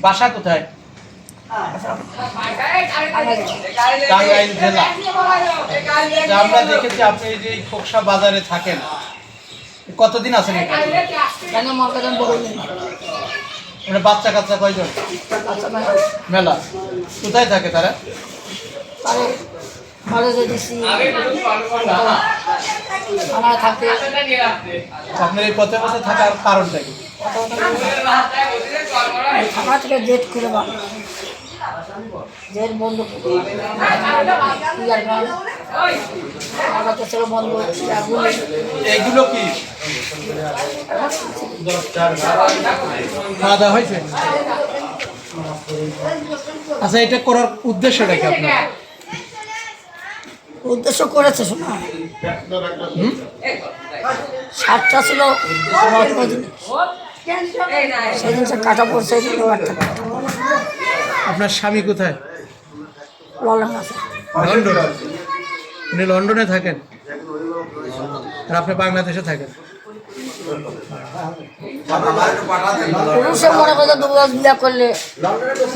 বাসা কোথায়? টাঙ্গাইল জেলা। আমরা দেখেছি আপনি এই যে খোকসা বাজারে থাকেন, কতদিন আছেন এখানে? মানে বাচ্চা কাচ্চা কয়জন? মেলা। কোথায় থাকে তারা? আপনার এই পথে পথে থাকার কারণটা কি? জেট করে জেট বন্ধ বন্ধ। এইগুলো কি খাওয়া দাওয়া হয়েছে? আচ্ছা, এটা করার উদ্দেশ্যটা কি আপনার? উদ্দেশ্য করেছে শোনা, 7টা ছিল সেদিন সে কাটা পড়ছে। আপনার স্বামী কোথায়? লন্ডন আছে। লন্ডন? উনি লন্ডনে থাকেন আর আপনি বাংলাদেশে থাকেন। পুরুষে মনে করে দুর্গা বিয়া করলে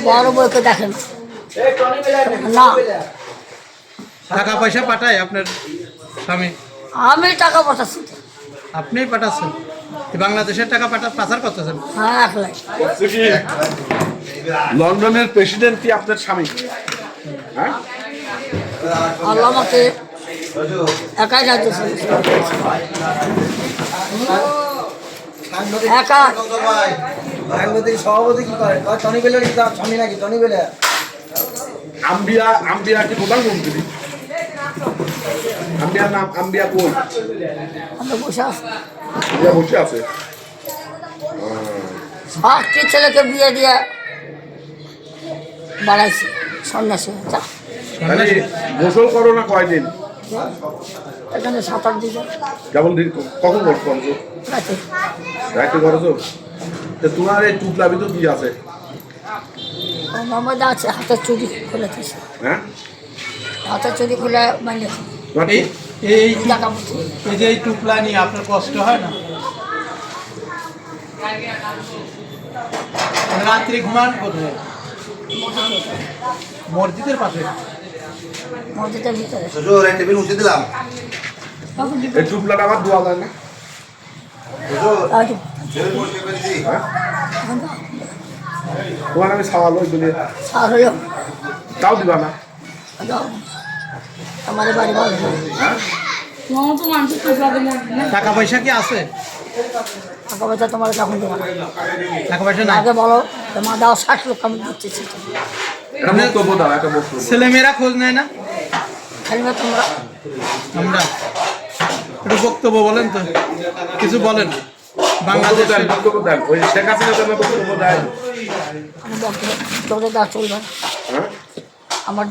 বড় বউকে দেখেন না। টাকা পয়সা পাঠায় আপনার স্বামী? আমি টাকা পাঠাচ্ছি। আপনিই পাঠাচ্ছেন? বাংলাদেশের টাকা পাচার করতেছেন? হ্যাঁ, একলাই। লন্ডনের প্রেসিডেন্ট কি আপনার স্বামী? হ্যাঁ, আল্লাহ আমাকে একাই যাইতেছে, একা। সভাপতি কি করে? টনি বেলের স্বামী নাকি? টনি বেলে আম্বিয়া কি প্রধানমন্ত্রী? আম্বিয়ার নাম আম্বিয়া কোন? বসে আছে, বসে আছে। সাতটি ছেলেকে বিয়ে দিয়ে বাড়াইছে সন্ন্যাসী। গোসল করো না কয়দিন? এখানে 7-8 দিন। যেমন কখন করছো? রাতে। রাতে করছো? তোমার এই টুকলাবি তো কি আছে? আমাদের আছে হাতের চুরি খুলে দিয়েছে। হ্যাঁ, হাতের চুরি খুলে বানিয়েছে। এই যে এই টুকলা নিয়ে আপনার কষ্ট হয় না? রাত্রি ঘুমান কোথায়? মসজিদের পাশে? মসজিদের ভিতরে। এই টুকলাটা আমার দোয়া যায় না? তোমার আমি সাওয়ালো তাও দিবা না? আমার বাড়ি ভালো। টাকা পয়সা কি আছে? টাকা পয়সা তোমার কখন দেবো না? টাকা পয়সা না? আগে বলো, মা দাও 60 লক্ষ আমি দিচ্ছি। ছেলেমেয়েরা খোঁজ নেয় না? খেলবে তোমরা? আমরা একটু বক্তব্য বলেন তো, কিছু বলেন। বাংলাদেশ বক্তব্য দেন, ওই শেখ হাসিনা বক্তব্য দেয়। আমি বক্তব্য দেওয়া চলবে না। আমার